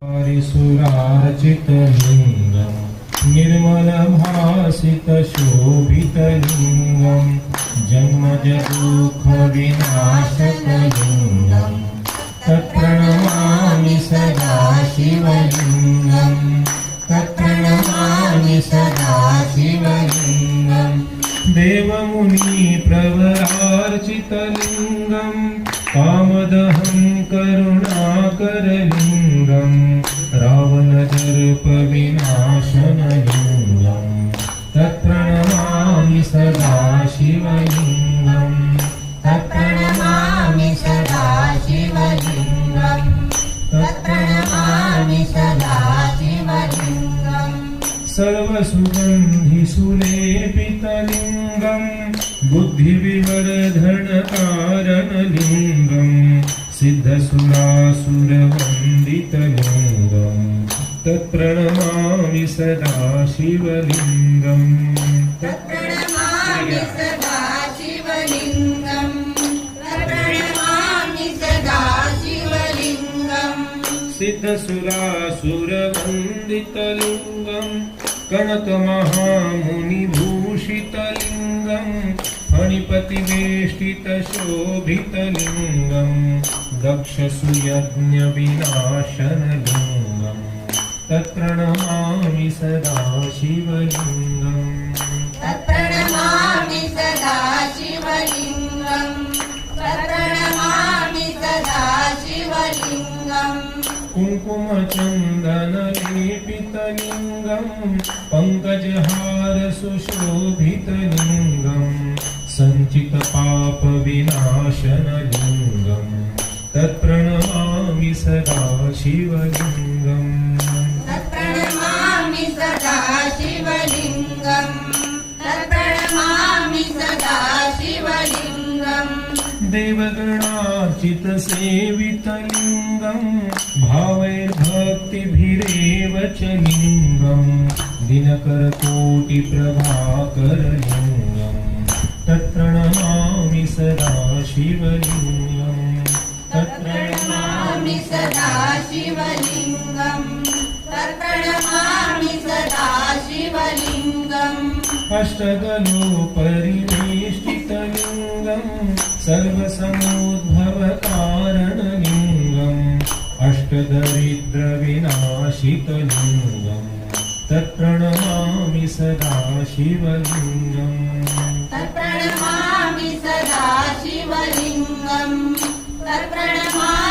सुरार्चितलिङ्गं निर्मलभासितशोभितलिङ्गं जन्मजदुःखविनाशकलिङ्गं तत्प्रणमामि सदा शिवलिङ्गं तत्प्रणमामि सदा शिवलिङ्गं देवमुनिप्रवरार्चितलिङ्गं कामदहं करुणाकरलिङ्गं रावणदर्पविनाशनलिङ्गं तत्प्रणमामि सदा शिवलिङ्गं तत्प्रणमामि सदा शिवलिङ्गं तत्प्रणमामि सदा शिवलिङ्गं सर्वसुगन्धिसुलेपितलिङ्गं बुद्धिविवर्धनकारणलिङ्गं सिद्धसुरासुरवन्दितलिङ्गं तत्प्रणमामि सदा शिवलिङ्गं तत्प्रणमामि सदा शिवलिङ्गं तत्प्रणमामि सदा शिवलिङ्गं सिद्धसुरासुरवन्दितलिङ्गं कनकमहामुनिभूषितलिङ्गं फणिपतिवेष्टितशोभितलिङ्गं दक्षसुयज्ञविनाशनलिङ्गं तत्प्रणमामि सदा शिवलिङ्गं तत्प्रणमामि सदा शिवलिङ्गं तत्प्रणमामि सदा शिवलिङ्गं कुङ्कुमचन्दनलेपितलिङ्गं पङ्कजहारसुशोभितलिङ्गं सञ्चितपापविनाशनलिङ्गं तत्प्रणमामि सदा शिवलिङ्गं तत्प्रणमामि सदा शिवलिङ्गं तत्प्रणमामि सदा शिवलिङ्गं देवगणार्चितसेवितलिङ्गं भावैर्भक्तिभिरेव च लिङ्गं दिनकरकोटिप्रभाकरलिङ्गं तत्प्रणमामि सदा शिवलिङ्गं तत्प्रणमामि सदा शिवलिङ्गं तत्प्रणमामि सदा शिवलिङ्गम् अष्टदलोपरिवेष्टितलिङ्गं सर्वसमुद्भवकारणलिङ्गम् अष्टदरिद्रविनाशितलिङ्गं तत्प्रणमामि सदा शिवलिङ्गं तत्प्रणमामि सदा शिवलिङ्गं तत्प्रणमामि